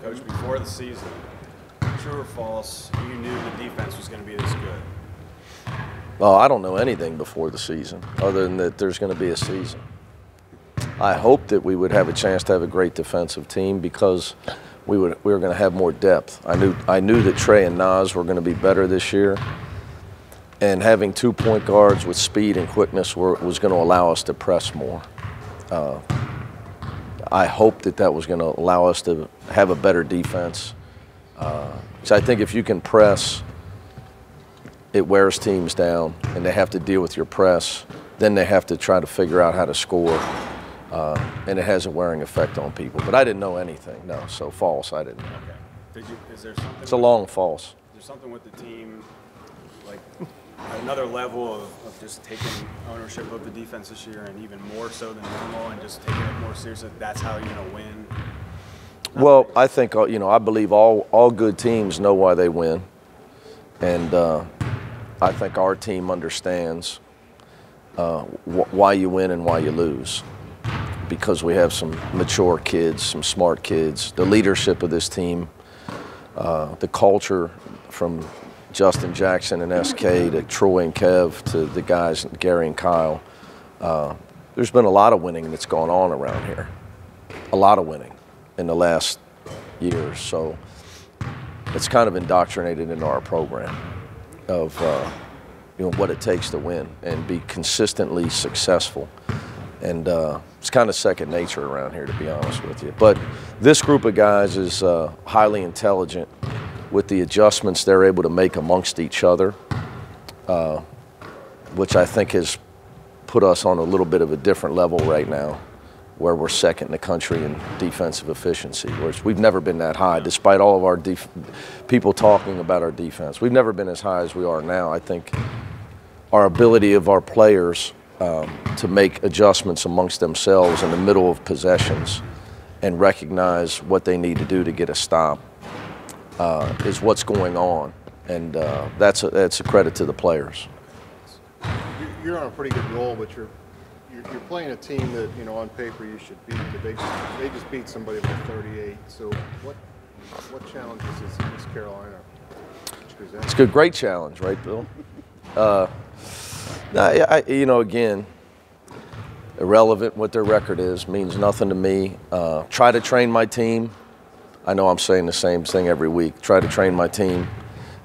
Coach, before the season, true or false, you knew the defense was going to be this good? Well, I don't know anything before the season other than that there's going to be a season. I hoped that we would have a chance to have a great defensive team because we were going to have more depth. I knew that Trey and Nas were going to be better this year, and having 2 point guards with speed and quickness was going to allow us to press more. I hoped that that was going to allow us to have a better defense. So I think if you can press, it wears teams down, and they have to deal with your press. Then they have to try to figure out how to score, and it has a wearing effect on people. But I didn't know anything, no, so false, I didn't know. Okay. Is there something? It's a long false. Is there something with the team, like another level of just taking ownership of the defense this year, and even more so than normal, and just taking it more seriously? That's how you're going to win? Well, I think, you know, I believe all good teams know why they win. And I think our team understands why you win and why you lose, because we have some mature kids, some smart kids, the leadership of this team, the culture from Justin Jackson and SK to Troy and Kev to the guys, Gary and Kyle. There's been a lot of winning that's gone on around here, a lot of winning in the last year. So it's kind of indoctrinated into our program of you know, what it takes to win and be consistently successful. And it's kind of second nature around here, to be honest with you. But this group of guys is highly intelligent with the adjustments they're able to make amongst each other, which I think has put us on a little bit of a different level right now, where we're second in the country in defensive efficiency, whereas we've never been that high, despite all of our people talking about our defense. We've never been as high as we are now. I think our ability of our players to make adjustments amongst themselves in the middle of possessions and recognize what they need to do to get a stop is what's going on, and that's a credit to the players. You're on a pretty good roll, but you're playing a team that, you know, on paper you should beat, but they just beat somebody by 38. So what challenges is Carolina? It's a great challenge, right, Bill? You know, again, irrelevant what their record is, means nothing to me. Try to train my team. I know I'm saying the same thing every week. Try to train my team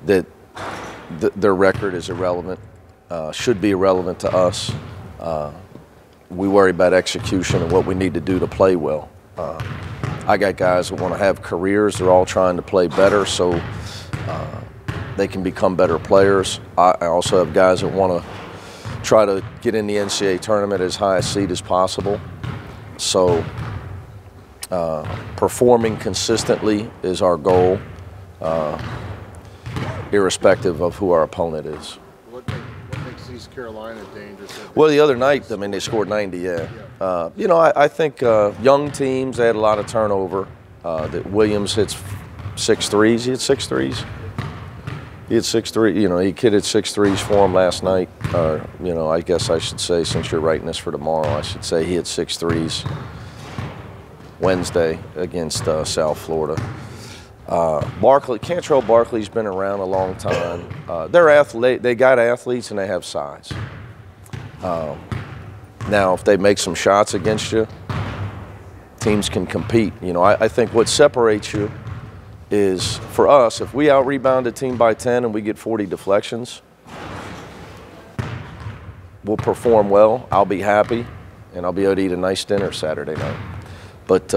that their record is irrelevant, should be irrelevant to us. We worry about execution and what we need to do to play well. I got guys that want to have careers. They're all trying to play better so they can become better players. I also have guys that want to try to get in the NCAA tournament as high a seed as possible. So performing consistently is our goal, irrespective of who our opponent is. What makes East Carolina dangerous? Well, the other night, I mean, they scored 90, yeah. You know, I think young teams, they had a lot of turnover. That Williams hits 6 threes. He hit 6 threes. He hit 6 threes. You know, he hit 6 threes for him last night. You know, I guess I should say, since you're writing this for tomorrow, I should say he hit 6 threes Wednesday against South Florida. Cantrell Barkley's been around a long time. They got athletes and they have size. Now, if they make some shots against you, teams can compete. You know, I think what separates you is, for us, if we out-rebound a team by 10 and we get 40 deflections, we'll perform well. I'll be happy, and I'll be able to eat a nice dinner Saturday night. But,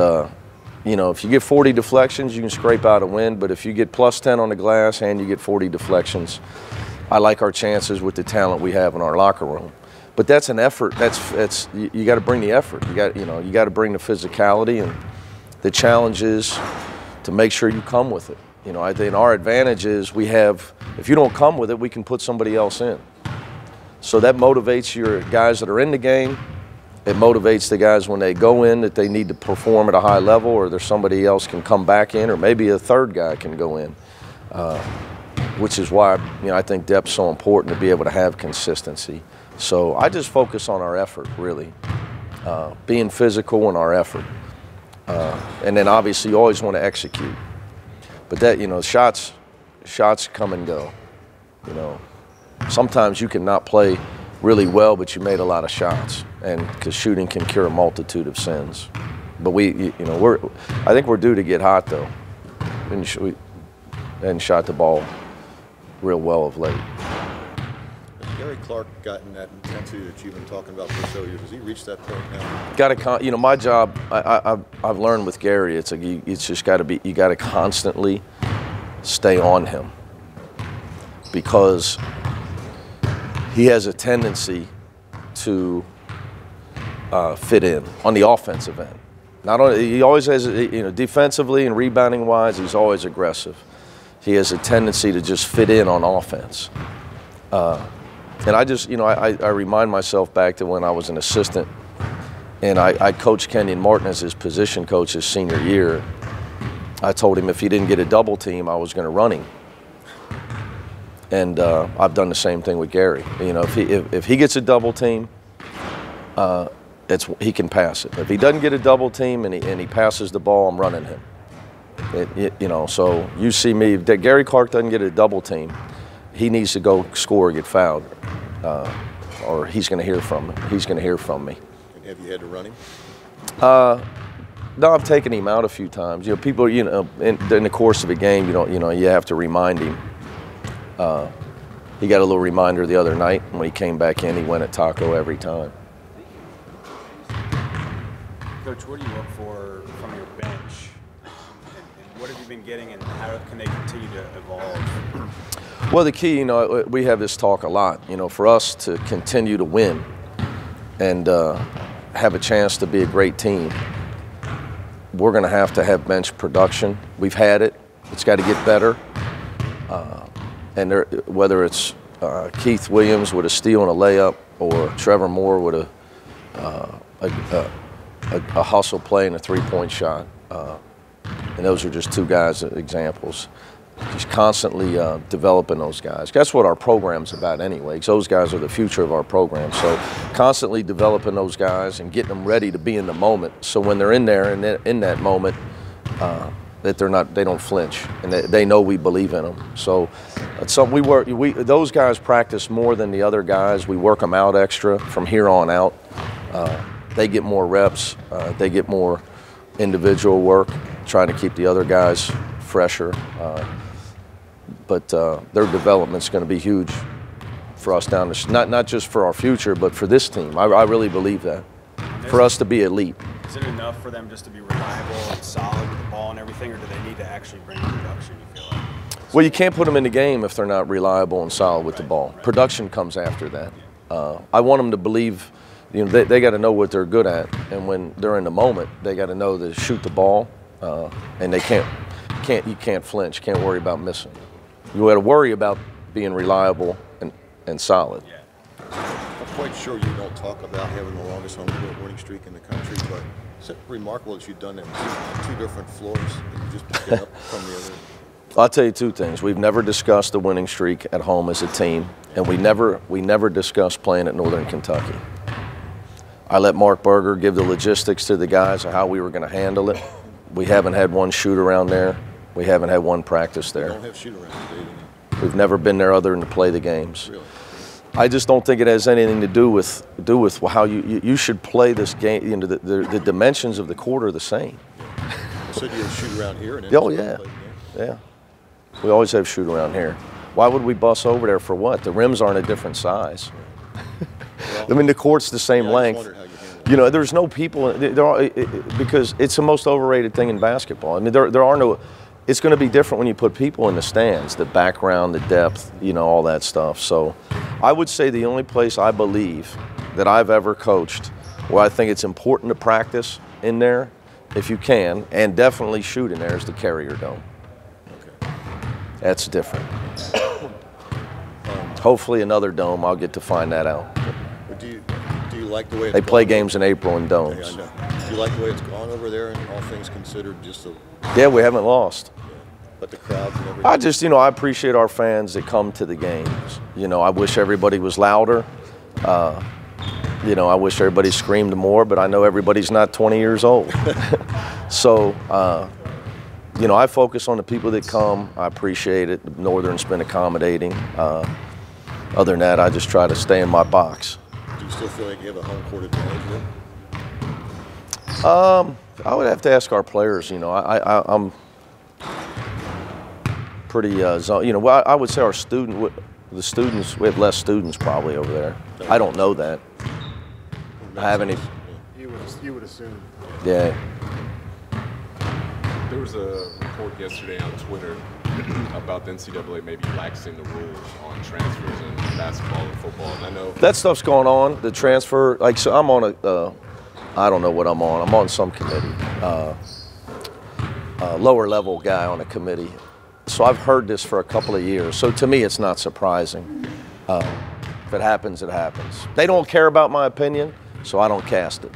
you know, if you get 40 deflections, you can scrape out a win. But if you get plus 10 on the glass and you get 40 deflections, I like our chances with the talent we have in our locker room. But that's an effort. You got to bring the effort. You got to bring the physicality, and the challenge is to make sure you come with it. You know, I think our advantage is if you don't come with it, we can put somebody else in. So that motivates your guys that are in the game. It motivates the guys when they go in that they need to perform at a high level, or there's somebody else can come back in, or maybe a third guy can go in. Which is why, you know, I think depth's so important, to be able to have consistency. So I just focus on our effort, really, being physical in our effort. And then obviously you always want to execute. But that, you know, shots come and go. You know, sometimes you can not play really well, but you made a lot of shots, and because shooting can cure a multitude of sins. But I think we're due to get hot though. We hadn't shot the ball real well of late. Has Gary Clark gotten that intensity that you've been talking about for so years? Has he reached that point now? You know, my job, I've learned with Gary, it's just got to be, you got to constantly stay on him, because he has a tendency to fit in on the offensive end. Not only, he always has, you know, defensively and rebounding wise, he's always aggressive. He has a tendency to just fit in on offense. And I just, you know, I remind myself back to when I was an assistant, and I coached Kenyon Martin as his position coach his senior year. I told him if he didn't get a double team, I was going to run him. And I've done the same thing with Gary. You know, if he gets a double team, he can pass it. If he doesn't get a double team and he passes the ball, I'm running him. You know, so you see me, if Gary Clark doesn't get a double team, he needs to go score or get fouled, or he's going to hear from me. He's going to hear from me. And have you had to run him? No, I've taken him out a few times. You know, people, you know, in the course of a game, you have to remind him. He got a little reminder the other night when he came back in. He went at Taco every time. Coach, what do you look for from your bench? And what have you been getting, and how can they continue to evolve? Well, the key, you know, we have this talk a lot. You know, for us to continue to win and have a chance to be a great team, we're going to have bench production. We've had it. It's got to get better. And whether it's Keith Williams with a steal and a layup, or Trevor Moore with a hustle play and a three-point shot, and those are just two guys, examples. Just constantly developing those guys. That's what our program's about anyway, because those guys are the future of our program. So constantly developing those guys and getting them ready to be in the moment. So when they're in there and in that moment, that they don't flinch, and they know we believe in them. So it's something those guys practice more than the other guys. We work them out extra from here on out. They get more reps. They get more individual work, trying to keep the other guys fresher. But their development's going to be huge for us down the not just for our future, but for this team. I really believe that. For us to be elite. Is it enough for them just to be reliable and solid with the ball and everything, or do they need to actually bring production, you feel like? Well, you can't put them in the game if they're not reliable and solid with the ball. Right. Production comes after that. I want them to believe, you know, they got to know what they're good at, and when they're in the moment, they got to know to shoot the ball, and they you can't flinch, can't worry about missing. You got to worry about being reliable and solid. Yeah. I'm quite sure you don't talk about having the longest home court winning streak in the country, but it's remarkable that you've done that on two different floors and you just pick it up from the other. I'll tell you two things. We've never discussed the winning streak at home as a team, and we never discussed playing at Northern Kentucky. I let Mark Berger give the logistics to the guys of how we were going to handle it. We haven't had one shoot around there. We haven't had one practice there. You don't have shoot around today, do you? We've never been there other than to play the games. Really? I just don't think it has anything to do with how you should play this game. You know, the dimensions of the court are the same. So do you shoot around here? And oh yeah, yeah. We always have shoot around here. Why would we bus over there for what? The rims aren't a different size. Well, I mean, the court's the same length. You know, there's no people because it's the most overrated thing in basketball. I mean, there are no. It's going to be different when you put people in the stands, the background, the depth, you know, all that stuff. So I would say the only place I believe that I've ever coached where I think it's important to practice in there, if you can, and definitely shoot in there, is the Carrier Dome. Okay. That's different. Hopefully another dome, I'll get to find that out. But do you like the way it's They play gone? games in April in domes. Yeah, I know. Do you like the way it's gone over there, and all things considered, just a... Yeah, we haven't lost. But the crowds and everything. I just, you know, I appreciate our fans that come to the games. You know, I wish everybody was louder. You know, I wish everybody screamed more, but I know everybody's not 20 years old. So, you know, I focus on the people that come. I appreciate it. Northern's been accommodating. Other than that, I just try to stay in my box. Do you still feel like you have a home court advantage there? I would have to ask our players. You know, I'm pretty, you know, I would say the students, we have less students probably over there. I don't know that. I have any. You would assume. Yeah. There was a report yesterday on Twitter about the NCAA maybe laxing the rules on transfers in basketball and football. And I know that stuff's going on. The transfer, like, so I'm on I don't know what I'm on. I'm on some committee, lower level guy on a committee. So I've heard this for a couple of years. So to me, it's not surprising. If it happens, it happens. They don't care about my opinion, so I don't cast it.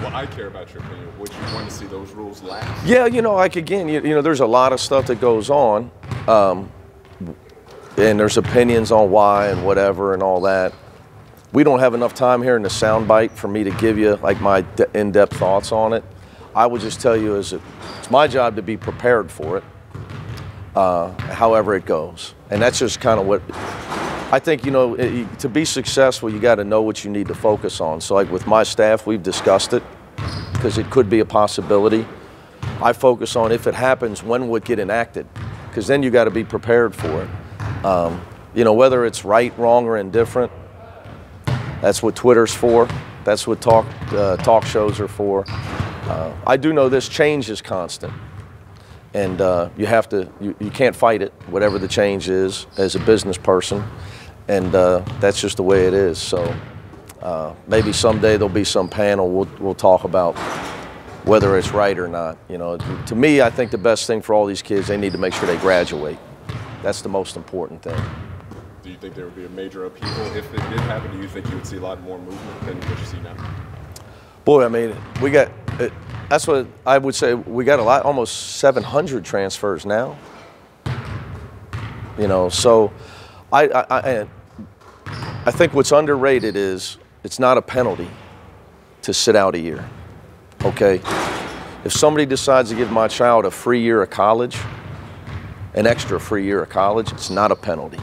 Well, I care about your opinion. Would you want to see those rules last? Yeah, you know, like again, you know, there's a lot of stuff that goes on, and there's opinions on why and whatever and all that. We don't have enough time here in the soundbite for me to give you like my in-depth thoughts on it. I would just tell you it's my job to be prepared for it, however it goes, and that's just kind of what I think. You know, to be successful, you got to know what you need to focus on. So like with my staff, we've discussed it because it could be a possibility. I focus on if it happens, when would it get enacted, because then you got to be prepared for it. You know, whether it's right, wrong, or indifferent, that's what Twitter's for. That's what talk shows are for. I do know this change is constant, and you have to. You can't fight it, whatever the change is, as a business person, and that's just the way it is. So maybe someday there'll be some panel we'll talk about whether it's right or not. You know, to me, I think the best thing for all these kids, they need to make sure they graduate. That's the most important thing. Do you think there would be a major upheaval if it did happen? Do you think you would see a lot more movement than what you see now? Boy, I mean, we got. That's what I would say. We got a lot, almost 700 transfers now. You know, so I think what's underrated is it's not a penalty to sit out a year. Okay, if somebody decides to give my child a free year of college, an extra free year of college, it's not a penalty,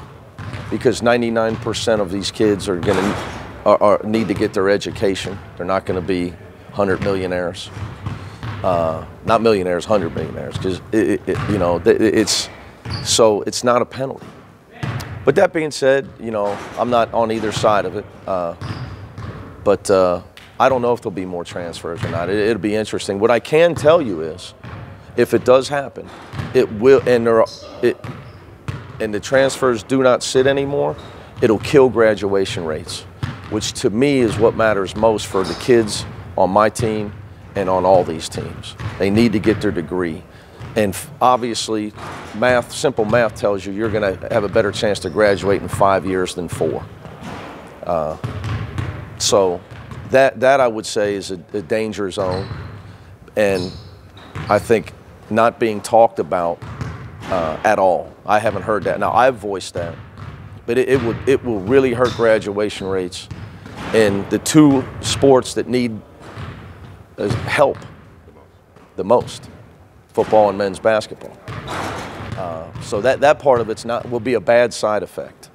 because 99% of these kids are going to need to get their education. They're not going to be 100 millionaires, not millionaires, 100 millionaires, because you know, so it's not a penalty. But that being said, you know, I'm not on either side of it, but I don't know if there'll be more transfers or not. It'll be interesting. What I can tell you is, if it does happen, it will, and the transfers do not sit anymore, it'll kill graduation rates, which to me is what matters most for the kids on my team and on all these teams. They need to get their degree. And obviously, simple math tells you you're going to have a better chance to graduate in 5 years than 4. So that I would say is a danger zone, and I think not being talked about at all. I haven't heard that. Now, I've voiced that, but it will really hurt graduation rates in the two sports that need help the most, football and men's basketball. So that part of it's will be a bad side effect,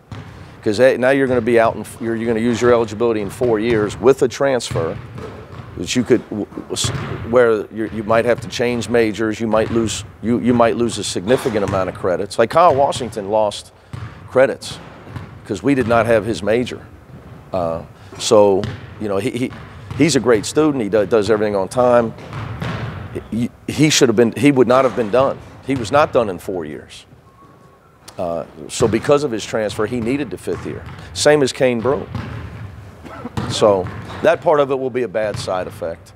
because now you're going to be out and you're going to use your eligibility in 4 years with a transfer, which you could, where you might have to change majors. You might lose a significant amount of credits. Like Kyle Washington lost credits because we did not have his major. So you know, he's a great student. He does everything on time. He should have been. He would not have been done. He was not done in 4 years. So because of his transfer, he needed the 5th year. Same as Kane Broom. So that part of it will be a bad side effect.